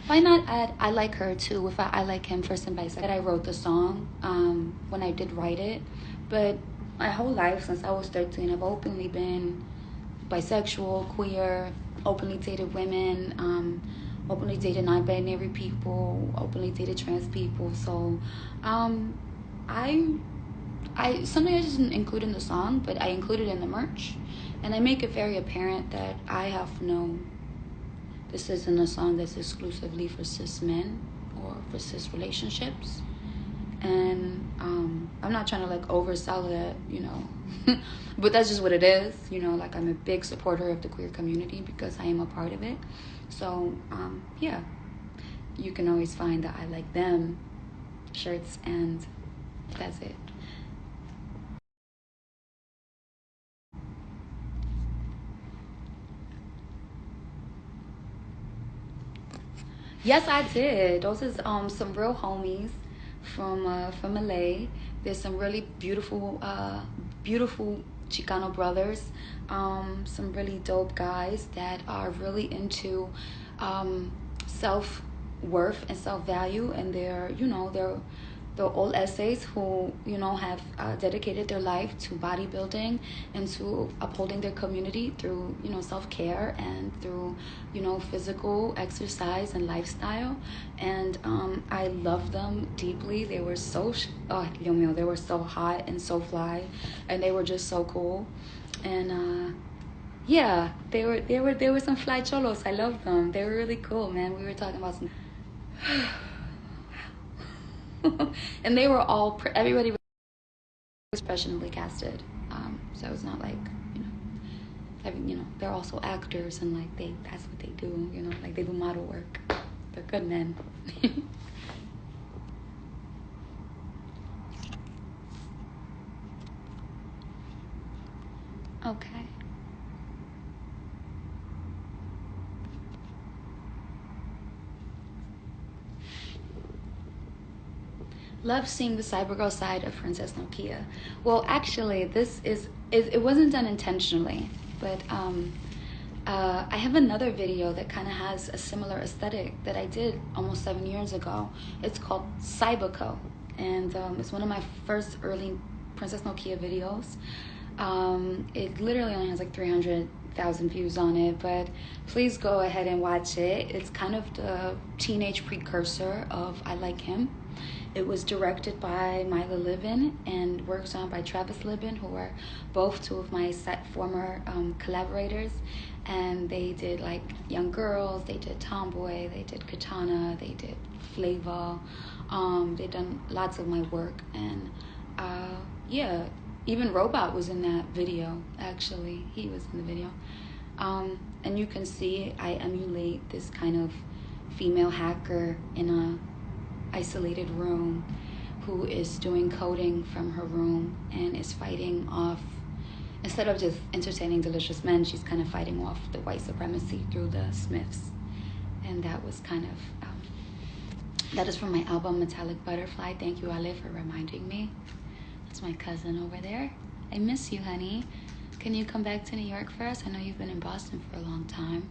Why not add I like her too with I like him for some bisexual? That I wrote the song when I did write it, but my whole life since I was 13, I've openly been bisexual, queer, openly dated women, openly dated non-binary people, openly dated trans people. So I something I just didn't include in the song, but I included in the merch, and I make it very apparent that I have no. This isn't a song that's exclusively for cis men or for cis relationships, and I'm not trying to like oversell it, you know, but that's just what it is, you know. Like, I'm a big supporter of the queer community because I am a part of it. So yeah, you can always find the I like them shirts, and that's it. Yes, I did. Those is some real homies from LA. There's some really beautiful Chicano brothers. Some really dope guys that are really into self worth and self value, and they're all essays who, you know, have dedicated their life to bodybuilding and to upholding their community through, you know, self-care and through, you know, physical exercise and lifestyle. And I love them deeply. They were so Dios mío, they were so hot and so fly, and they were just so cool. And yeah, they were some fly cholos. I love them. They were really cool, man. We were talking about some and they were all everybody was professionally casted, so it's not like, you know, you know, they're also actors, and like that's what they do, you know, like they do model work. They're good men. Okay. Love seeing the cybergirl side of Princess Nokia. Well, actually, it wasn't done intentionally, but I have another video that kind of has a similar aesthetic that I did almost 7 years ago. It's called Cyberco, and it's one of my first early Princess Nokia videos. It literally only has like 300,000 views on it, but please go ahead and watch it. It's kind of the teenage precursor of I Like Him. It was directed by Mila Libin and worked on by Travis Libin, who were both two of my former collaborators. And they did like Young Girls, they did Tomboy, they did Katana, they did Flavor. They've done lots of my work, and yeah, even Robot was in that video. Actually, he was in the video. And you can see I emulate this kind of female hacker in a isolated room who is doing coding from her room and is fighting off, instead of just entertaining delicious men, she's kind of fighting off the white supremacy through the Smiths. And that was kind of that is from my album Metallic Butterfly. Thank you, Ale, for reminding me. That's my cousin over there. I miss you, honey. Can you come back to New York for us? I know you've been in Boston for a long time.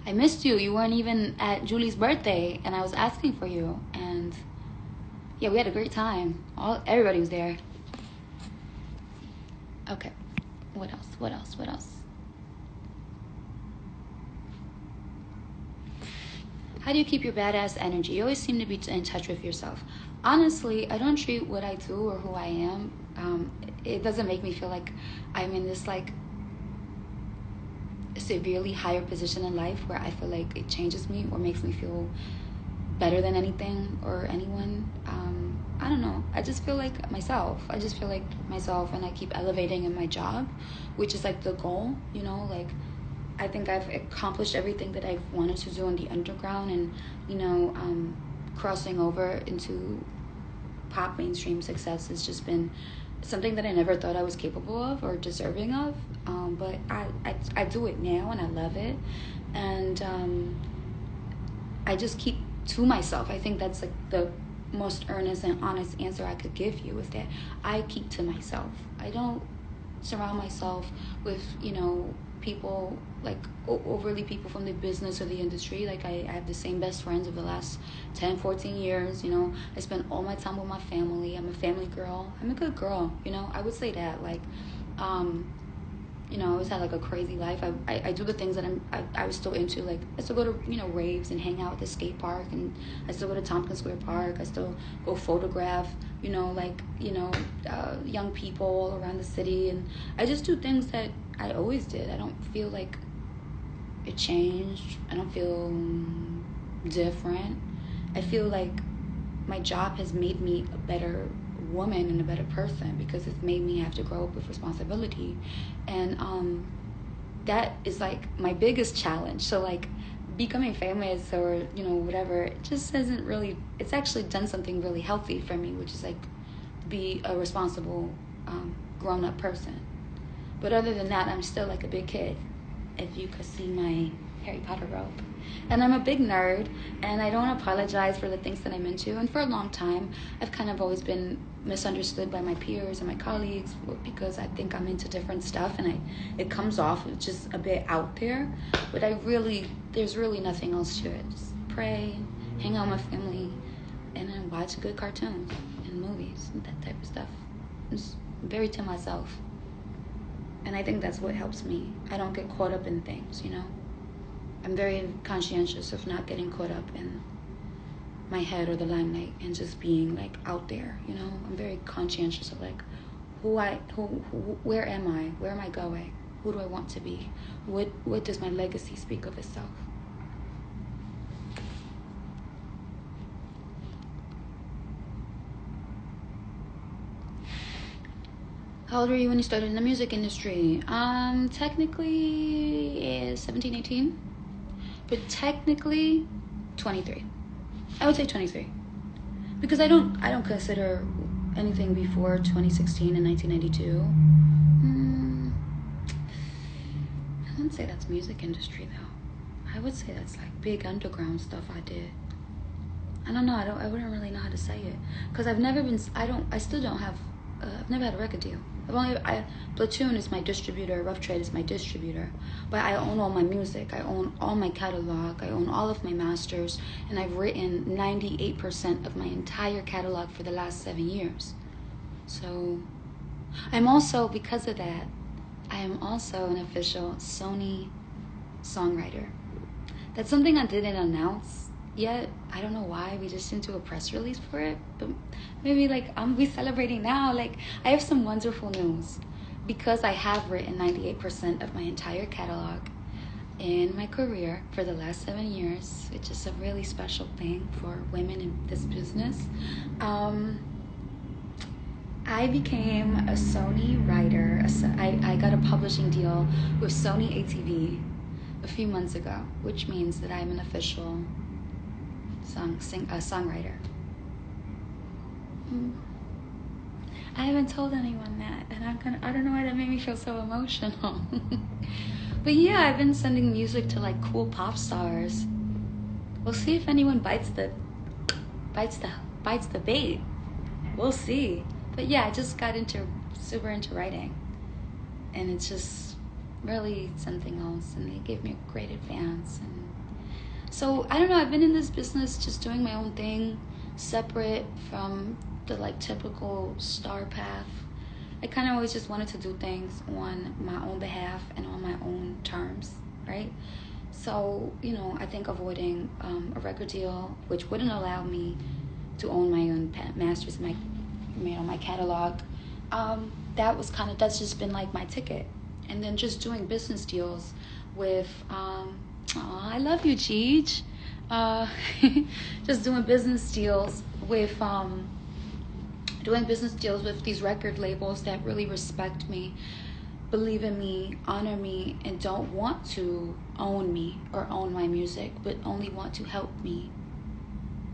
I missed you. You weren't even at Julie's birthday, and I was asking for you. And yeah, we had a great time. Everybody was there. Okay. What else? What else? What else? How do you keep your badass energy? You always seem to be in touch with yourself. Honestly, I don't treat what I do or who I am. It doesn't make me feel like I'm in this like severely higher position in life where I feel like it changes me or makes me feel better than anything or anyone. I don't know. I just feel like myself. I just feel like myself, and I keep elevating in my job, which is like the goal, you know, like I think I've accomplished everything that I've wanted to do in the underground, and, you know, crossing over into pop mainstream success has just been something that I never thought I was capable of or deserving of. But I do it now, and I love it. And I just keep to myself. I think that's like the most earnest and honest answer I could give you, is that I keep to myself. I don't surround myself with, you know, people, like overly people from the business or the industry. Like I have the same best friends of the last 10, 14 years, you know. I spend all my time with my family. I'm a family girl. I'm a good girl, you know. I would say that, like, you know, I always had like a crazy life. I do the things that I was still into. Like, I still go to, you know, raves and hang out at the skate park, and I still go to Tompkins Square Park. I still go photograph, you know, like, you know, young people all around the city, and I just do things that I always did. I don't feel like it changed. I don't feel different. I feel like my job has made me a better woman and a better person, because it's made me have to grow up with responsibility, and that is like my biggest challenge. So like becoming famous or, you know, whatever, it just isn't really, it's actually done something really healthy for me, which is like be a responsible grown-up person. But other than that, I'm still like a big kid, if you could see my Harry Potter robe. And I'm a big nerd, and I don't apologize for the things that I'm into. And for a long time, I've kind of always been misunderstood by my peers and my colleagues because I think I'm into different stuff, and it comes off just a bit out there. But there's really nothing else to it. Just pray, hang out with my family, and then watch good cartoons and movies and that type of stuff. Just very to myself. And I think that's what helps me. I don't get caught up in things, you know. I'm very conscientious of not getting caught up in my head or the limelight and just being like out there, you know. I'm very conscientious of like where am I? Where am I going? Who do I want to be? What does my legacy speak of itself? How old were you when you started in the music industry? Technically is 17, 18. But technically 23. I would say 23. Because I don't consider anything before 2016 and 1992. I wouldn't say that's music industry though. I would say that's like big underground stuff I did. I don't know, I wouldn't really know how to say it. Because I've never had a record deal. Platoon is my distributor, Rough Trade is my distributor, but I own all my music, I own all my catalog, I own all of my masters, and I've written 98% of my entire catalog for the last 7 years. So I'm also, because of that, I am also an official Sony songwriter. That's something I didn't announce yet. I don't know why. We just didn't do a press release for it, but maybe like we celebrating now. Like, I have some wonderful news, because I have written 98% of my entire catalog in my career for the last 7 years, which is a really special thing for women in this business. I became a Sony writer. I got a publishing deal with Sony ATV a few months ago, which means that I'm an official songwriter. I haven't told anyone that, and I don't know why that made me feel so emotional. But yeah, I've been sending music to like cool pop stars. We'll see if anyone bites the bait. We'll see. But yeah, I just got super into writing, and it's just really something else, and they gave me a great advance. And so I don't know, I've been in this business just doing my own thing, separate from the like typical star path. I kind of always just wanted to do things on my own behalf and on my own terms, right? So, you know, I think avoiding a record deal, which wouldn't allow me to own my own masters, my catalog, that's just been like my ticket. And then just doing business deals with I love you, Cheech. Just doing business deals with these record labels that really respect me, believe in me, honor me, and don't want to own me or own my music, but only want to help me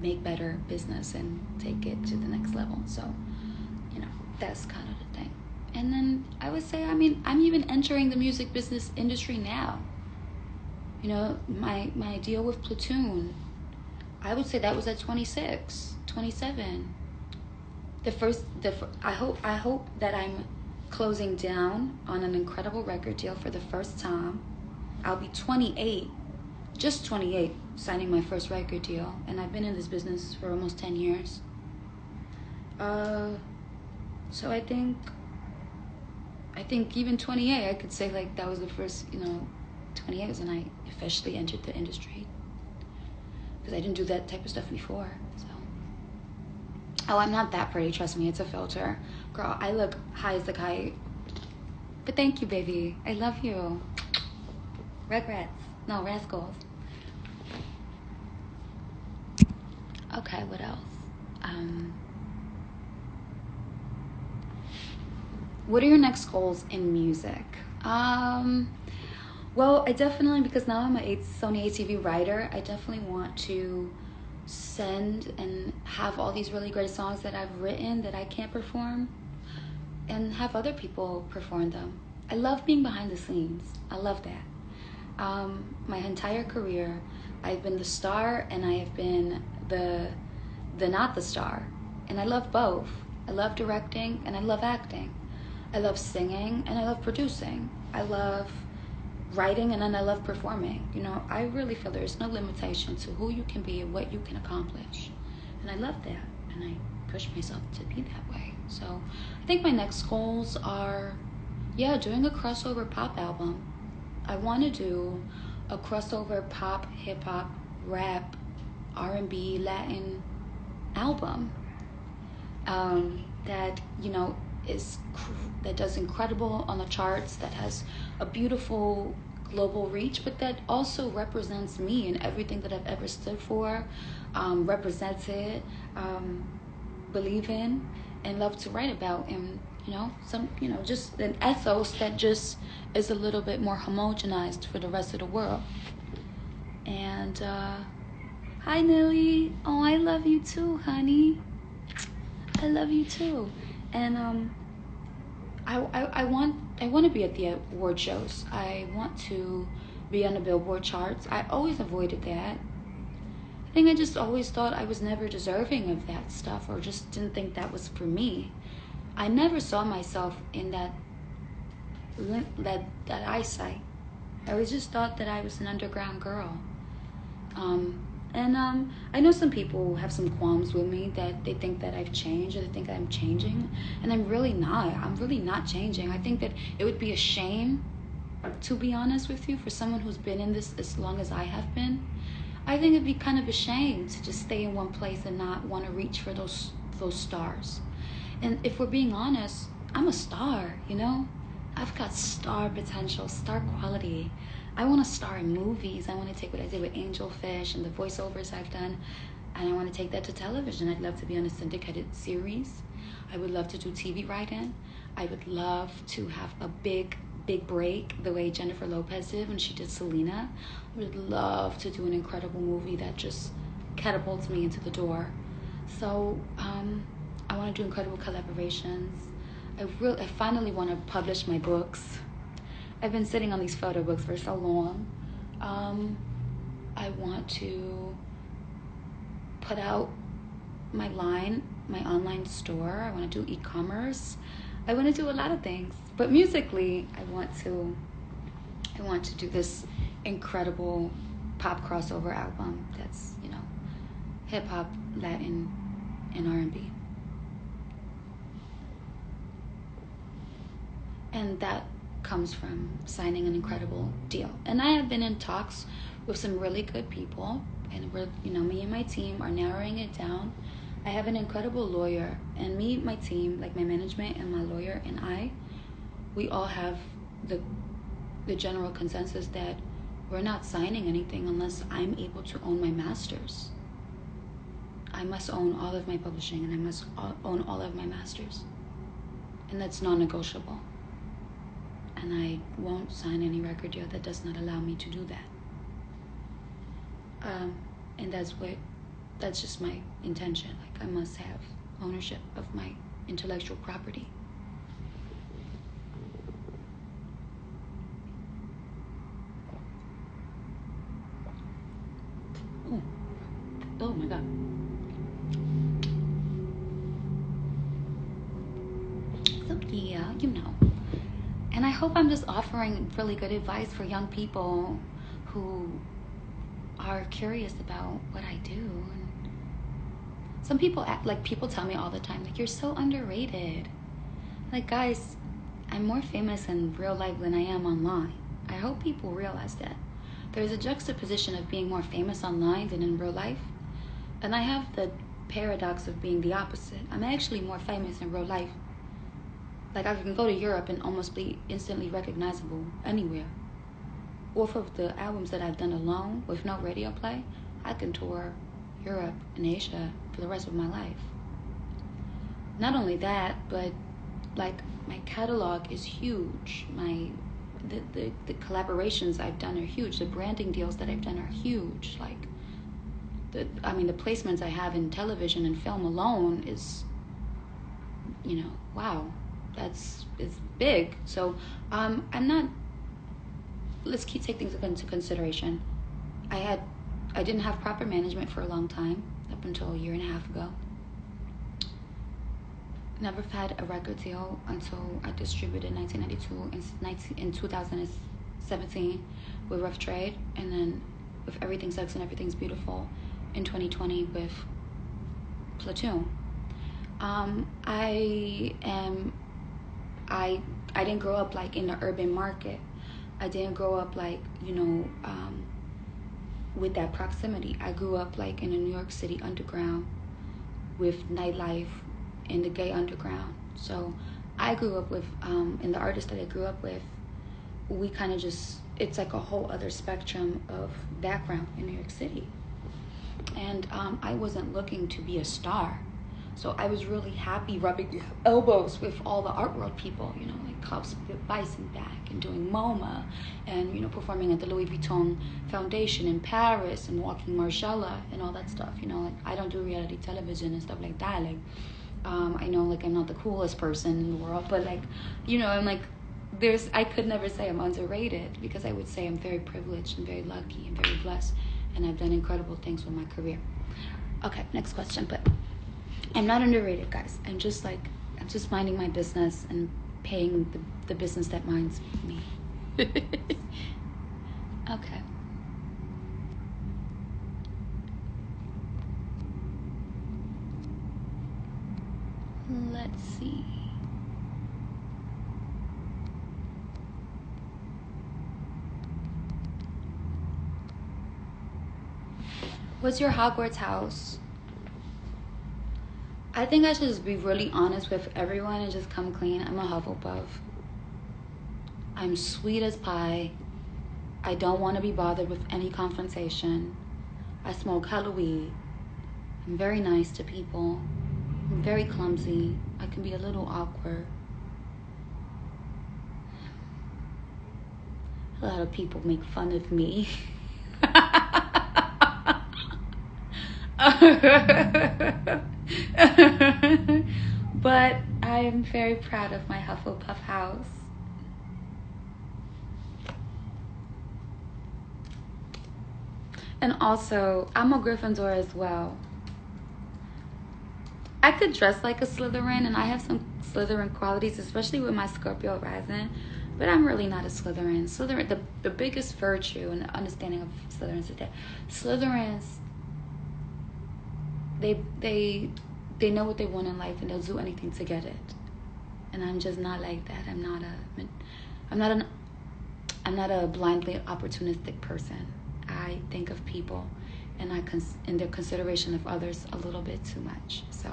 make better business and take it to the next level. So, you know, that's kind of the thing. And then I would say, I'm even entering the music business industry now. You know, my deal with Platoon, I would say that was at 26, 27. I hope that I'm closing down on an incredible record deal for the first time. I'll be 28, just 28, signing my first record deal, and I've been in this business for almost 10 years. So I think even 28, I could say like that was the first, 28 was when I officially entered the industry, because I didn't do that type of stuff before. So, oh, I'm not that pretty, trust me, it's a filter. Girl, I look high as the kite. But thank you, baby. I love you. Regrets. No, rascals. Okay, what else? What are your next goals in music? Well, I definitely, because now I'm a Sony ATV writer, I definitely want to send and have all these really great songs that I've written that I can't perform, and have other people perform them. I love being behind the scenes. I love that. My entire career, I've been the star and I have been the not the star. And I love both. I love directing and I love acting. I love singing and I love producing. I love writing and then I love performing. I really feel there's no limitation to who you can be and what you can accomplish. And I love that. And I push myself to be that way. So I think my next goals are, doing a crossover pop album. I want to do a crossover pop, hip hop, rap, R&B, Latin album that that does incredible on the charts, that has a beautiful global reach, but that also represents me and everything that I've ever stood for, represented, believe in, and love to write about, and just an ethos that just is a little bit more homogenized for the rest of the world. And hi Nelly. Oh, I love you too, honey. I love you too. And I want to be at the award shows. I want to be on the Billboard charts. I always avoided that. I think I just always thought I was never deserving of that stuff, or just didn't think that was for me. I never saw myself in that eyesight. I always just thought that I was an underground girl. I know some people have some qualms with me, that they think that I've changed, or they think that I'm changing, and I'm really not. I'm really not changing. I think that it would be a shame, to be honest with you, for someone who's been in this as long as I have been. I think it'd be kind of a shame to just stay in one place and not want to reach for those stars. And if we're being honest, I'm a star, I've got star potential, star quality. I want to star in movies. I want to take what I did with Angel Fish and the voiceovers I've done, and I want to take that to television. I'd love to be on a syndicated series. I would love to do TV write-in. I would love to have a big break the way Jennifer Lopez did when she did Selena. I would love to do an incredible movie that just catapults me into the door. So I want to do incredible collaborations. I finally want to publish my books. I've been sitting on these photo books for so long. I want to put out my online store. I want to do e-commerce. I want to do a lot of things. But musically, I want to do this incredible pop crossover album that's, hip hop, Latin, and R&B. And that comes from signing an incredible deal. And I have been in talks with some really good people, and we're, me and my team are narrowing it down. I have an incredible lawyer, and me, my team, like my management and my lawyer and we all have the general consensus that we're not signing anything unless I'm able to own my masters. I must own all of my publishing, and I must own all of my masters. And that's non-negotiable. And I won't sign any record deal that does not allow me to do that. And that's just my intention. Like, I must have ownership of my intellectual property. Oh my God. So yeah, hope I'm just offering really good advice for young people who are curious about what I do. And some people act like, people tell me all the time, like, you're so underrated. Like, guys, I'm more famous in real life than I am online. I hope people realize that. There's a juxtaposition of being more famous online than in real life. And I have the paradox of being the opposite. I'm actually more famous in real life. Like, I can go to Europe and almost be instantly recognizable anywhere. Off of the albums that I've done alone with no radio play, I can tour Europe and Asia for the rest of my life. Not only that, but like, my catalog is huge. The collaborations I've done are huge. The branding deals that I've done are huge. Like, the placements I have in television and film alone is, wow, it's big. So I'm not. Let's take things into consideration. I didn't have proper management for a long time, up until a year and a half ago. Never had a record deal until I distributed in 1992 and in 2017 with Rough Trade, and then with Everything Sucks and Everything's Beautiful in 2020 with Platoon. I didn't grow up like in the urban market. I didn't grow up like, with that proximity. I grew up like in a New York City underground with nightlife in the gay underground. So I grew up with, and the artists that I grew up with, we kind of just, it's like a whole other spectrum of background in New York City. And I wasn't looking to be a star. So I was really happy rubbing elbows with all the art world people, like Cops with Bison back and doing MoMA and, performing at the Louis Vuitton Foundation in Paris and walking Margiela and all that stuff. Like, I don't do reality television and stuff like that. Like, I know, like, I'm not the coolest person in the world, but like, I'm like, I could never say I'm underrated, because I would say I'm very privileged and very lucky and very blessed, and I've done incredible things with my career. Okay, next question. But I'm not underrated, guys. I'm just minding my business and paying the business that minds me. Okay. Let's see. What's your Hogwarts house? I think I should just be really honest with everyone and just come clean. I'm a Hufflepuff. I'm sweet as pie. I don't want to be bothered with any confrontation. I smoke hella weed. I'm very nice to people. I'm very clumsy. I can be a little awkward. A lot of people make fun of me. But I am very proud of my Hufflepuff house. And also, I'm a Gryffindor as well. I could dress like a Slytherin, and I have some Slytherin qualities, especially with my Scorpio rising, but I'm really not a Slytherin. Slytherin, the biggest virtue and understanding of Slytherins is that Slytherins, they know what they want in life, and they'll do anything to get it. And I'm just not like that. I'm not a blindly opportunistic person. I think of people, and in their consideration of others a little bit too much. So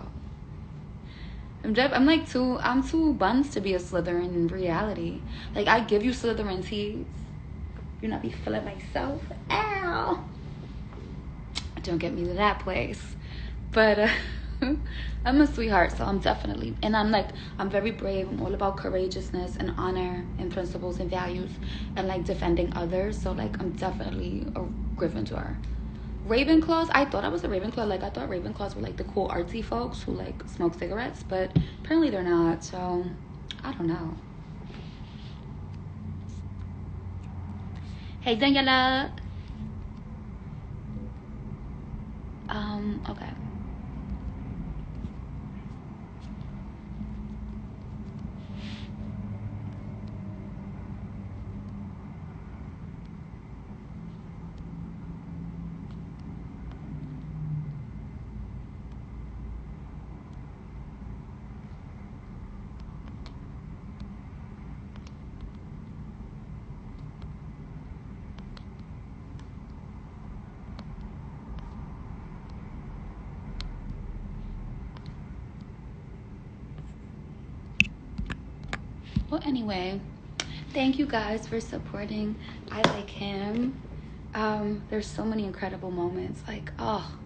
I'm too buns to be a Slytherin in reality. Like, I give you Slytherin teas. You not be feeling myself. Ow! Don't get me to that place. But I'm a sweetheart, so I'm definitely, and I'm very brave. I'm all about courageousness and honor and principles and values and like defending others. So like, I'm definitely a Gryffindor. Ravenclaws, I thought I was a Ravenclaw. Like, I thought Ravenclaws were like the cool artsy folks who like smoke cigarettes, but apparently they're not. So I don't know. Hey Daniela. Okay. Well, anyway, thank you guys for supporting I Like Him. There's so many incredible moments. Like, oh,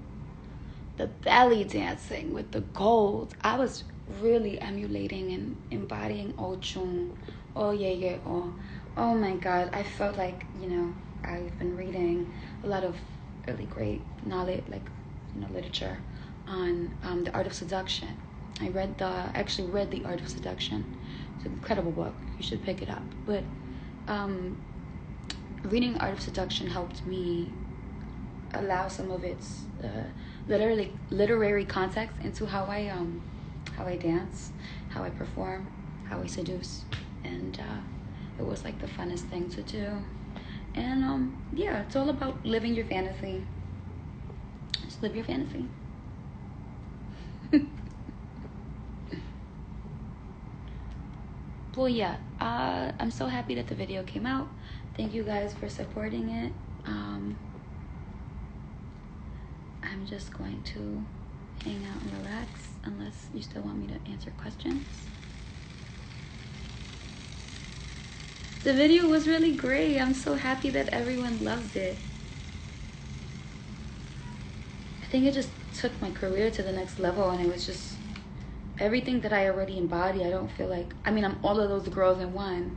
the belly dancing with the gold. I was really emulating and embodying Ochun. Oh, yeah, yeah, oh my God. I felt like, I've been reading a lot of really great knowledge, literature on the art of seduction. I actually read The Art of Seduction. It's an incredible book. You should pick it up. But reading Art of Seduction helped me allow some of its literary context into how I dance, how I perform, how I seduce, and it was like the funnest thing to do. And yeah, it's all about living your fantasy. Just live your fantasy. Well, yeah, I'm so happy that the video came out. Thank you guys for supporting it. I'm just going to hang out and relax unless you still want me to answer questions. The video was really great. I'm so happy that everyone loved it. I think it just took my career to the next level, and it was just everything that I already embody. I don't feel like, I'm all of those girls in one.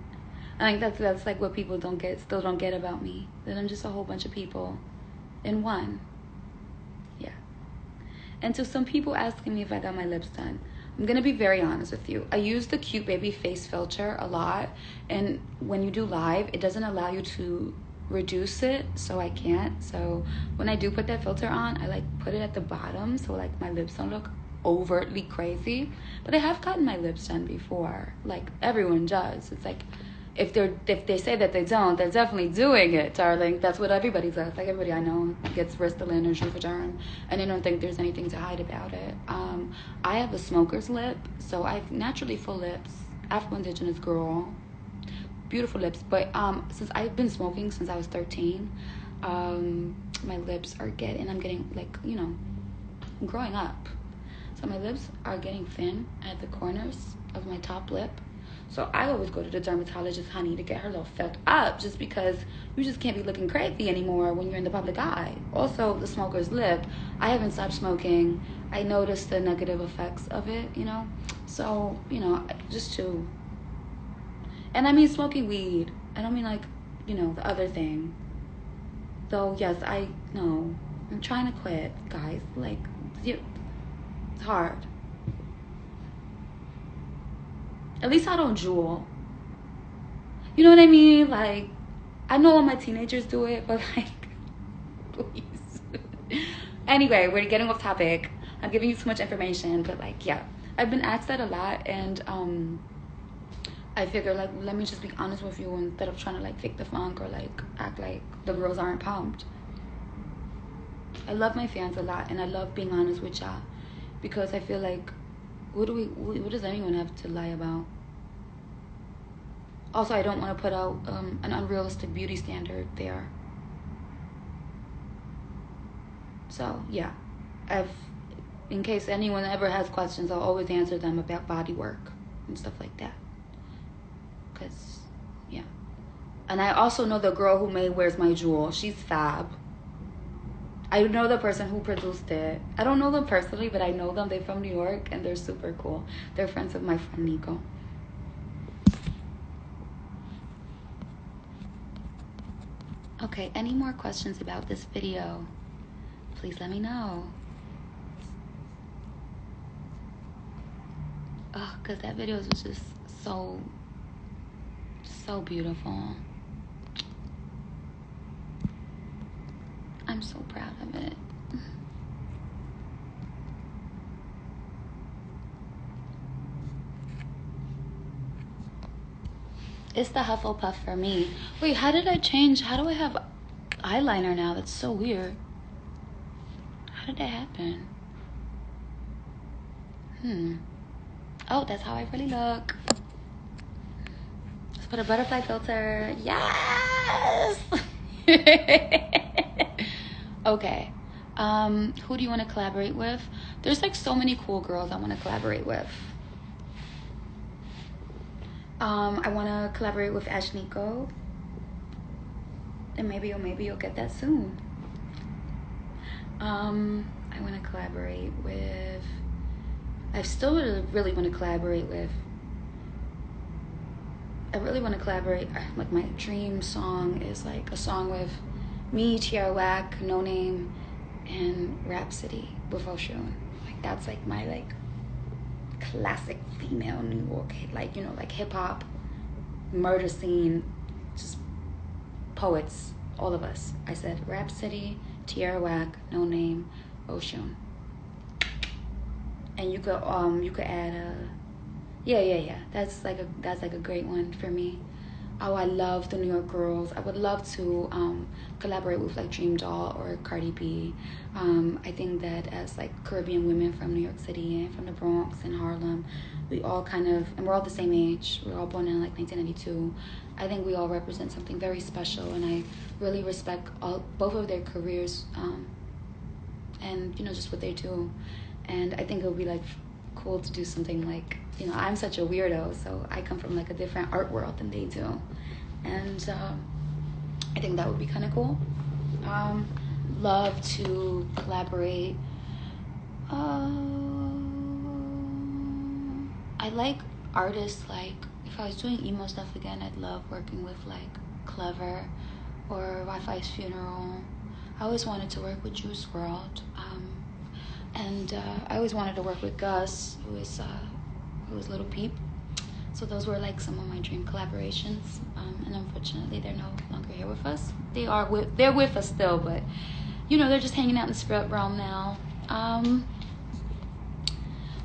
I think that's like what people still don't get about me. That I'm just a whole bunch of people in one. Yeah. And so some people asking me if I got my lips done. I'm gonna be very honest with you. I use the Cute Baby Face Filter a lot, and when you do live, it doesn't allow you to reduce it, so I can't. So when I do put that filter on, I put it at the bottom so my lips don't look overtly crazy. But I have gotten my lips done before, like everyone does. It's like if they say that they don't, they're definitely doing it, darling. That's what everybody does. Like everybody I know gets Restylane or Juvederm, and I don't think there's anything to hide about it. I have a smoker's lip, so I have naturally full lips, Afro-Indigenous girl, beautiful lips. But since I've been smoking since I was 13, my lips are I'm getting I'm growing up. So my lips are getting thin at the corners of my top lip. So I always go to the dermatologist, honey, to get her little filled up, just because you just can't be looking crazy anymore when you're in the public eye. Also, the smoker's lip. I haven't stopped smoking. I noticed the negative effects of it, So, just to... And I mean smoking weed. I don't mean the other thing. Though, yes, I know. I'm trying to quit, guys. It's hard. At least I don't jewel. You know what I mean? I know all my teenagers do it, but please. Anyway, we're getting off topic. I'm giving you too much information, but yeah. I've been asked that a lot, and I figure let me just be honest with you instead of trying to fake the funk or act like the girls aren't pumped. I love my fans a lot, and I love being honest with y'all, because I feel like what does anyone have to lie about? Also, I don't want to put out an unrealistic beauty standard there. So yeah, in case anyone ever has questions, I'll always answer them about body work and stuff like that. Cause yeah, and I also know the girl who made Where's My Jewel. She's fab. I know the person who produced it. I don't know them personally, but I know them. They're from New York, and they're super cool. They're friends of my friend Nico. Okay, any more questions about this video? Please let me know. Oh, because that video was just so beautiful. I'm so proud of it. It's the Hufflepuff for me. Wait, how did I change? How do I have eyeliner now? That's so weird. How did that happen? Oh, that's how I really look. Let's put a butterfly filter. Yes! Okay. Who do you want to collaborate with? There's so many cool girls I want to collaborate with. I want to collaborate with Ashnico, and maybe you'll get that soon. I want to collaborate with. I still really want to collaborate with. I really want to collaborate. Like my dream song is like a song with me, Tierra Whack, No Name, and Rhapsody with Ocean. Like that's like my like classic female New York, like you know, like hip hop, murder scene, just poets, all of us. I said Rhapsody, Tierra Whack, No Name, Ocean. And you could add yeah. That's like a great one for me. Oh, I love the New York girls. I would love to collaborate with like Dream Doll or Cardi B. I think that as like Caribbean women from New York City and from the Bronx and Harlem, we all kind of, and we're all the same age. We're all born in like 1992. I think we all represent something very special, and I really respect both of their careers, and you know just what they do. And I think it would be like cool to do something like, you know, I'm such a weirdo, so I come from like a different art world than they do, and I think that would be kind of cool. Love to collaborate. I like artists, like if I was doing emo stuff again, I'd love working with like Clever or Wi-Fi's Funeral. I always wanted to work with Juice WRLD, and I always wanted to work with Gus, who was Little Peep. So those were like some of my dream collaborations, and unfortunately they're no longer here with us. They're with us still, but you know, they're just hanging out in the spirit realm now.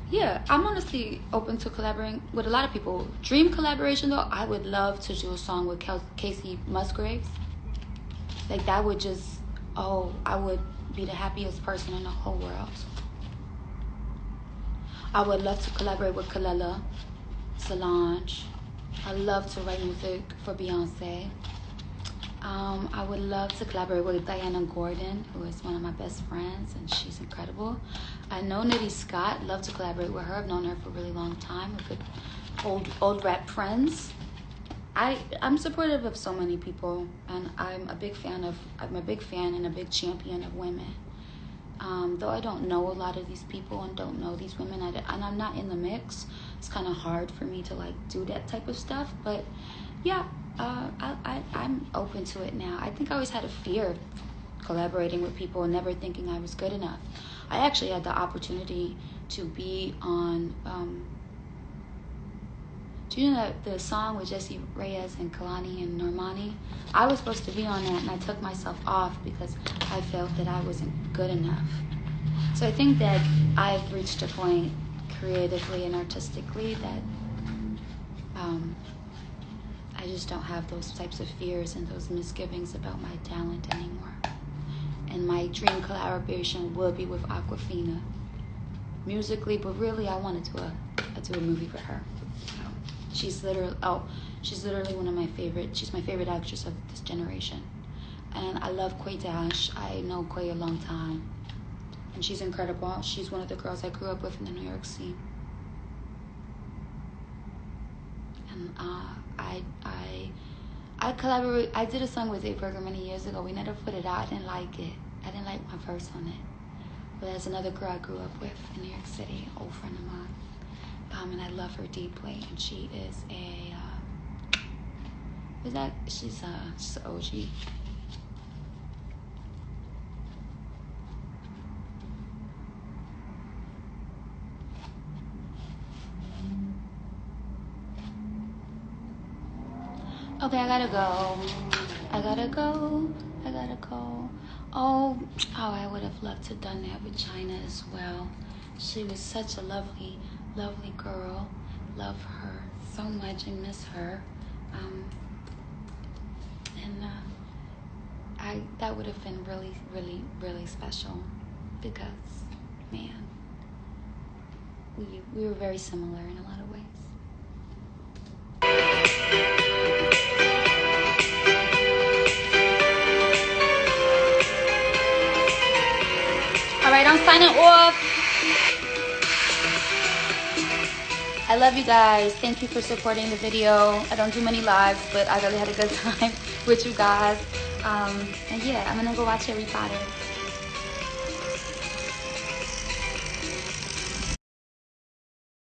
Yeah, I'm honestly open to collaborating with a lot of people. Dream collaboration though, I would love to do a song with Casey Musgraves. Like that would just, I would be the happiest person in the whole world. I would love to collaborate with Kalela, Solange. I love to write music for Beyonce. I would love to collaborate with Diana Gordon, who is one of my best friends, and she's incredible. I know Nitty Scott. Love to collaborate with her. I've known her for a really long time. We're good old rap friends. I'm supportive of so many people, and I'm a big fan and a big champion of women. Though I don't know a lot of these people and don't know these women, and I'm not in the mix, it's kind of hard for me to like do that type of stuff. But yeah, I'm open to it now. I think I always had a fear of collaborating with people and never thinking I was good enough. I actually had the opportunity to be on, do you know the song with Jessie Reyez and Kalani and Normani? I was supposed to be on that, and I took myself off because I felt that I wasn't good enough. So I think that I've reached a point creatively and artistically that I just don't have those types of fears and those misgivings about my talent anymore. And my dream collaboration would be with Awkwafina musically, but really I want to do a movie for her. She's literally one of my favorite. She's my favorite actress of this generation, and I love Quay Dash. I know Quay a long time, and she's incredible. She's one of the girls I grew up with in the New York scene, and I collaborate. I did a song with Dave Berger many years ago. We never put it out. I didn't like it. I didn't like my verse on it. But there's another girl I grew up with in New York City, an old friend of mine. And I love her deeply, and she is she's an OG. Okay, I gotta go. Oh, I would have loved to have done that with China as well. She was such a lovely girl. Love her so much and miss her. That would have been really, really, really special because, man, we were very similar in a lot of ways. All right, I'm signing off. I I love you guys. Thank you for supporting the video. I don't do many lives, but I really had a good time with you guys. And yeah, I'm gonna go watch Harry Potter.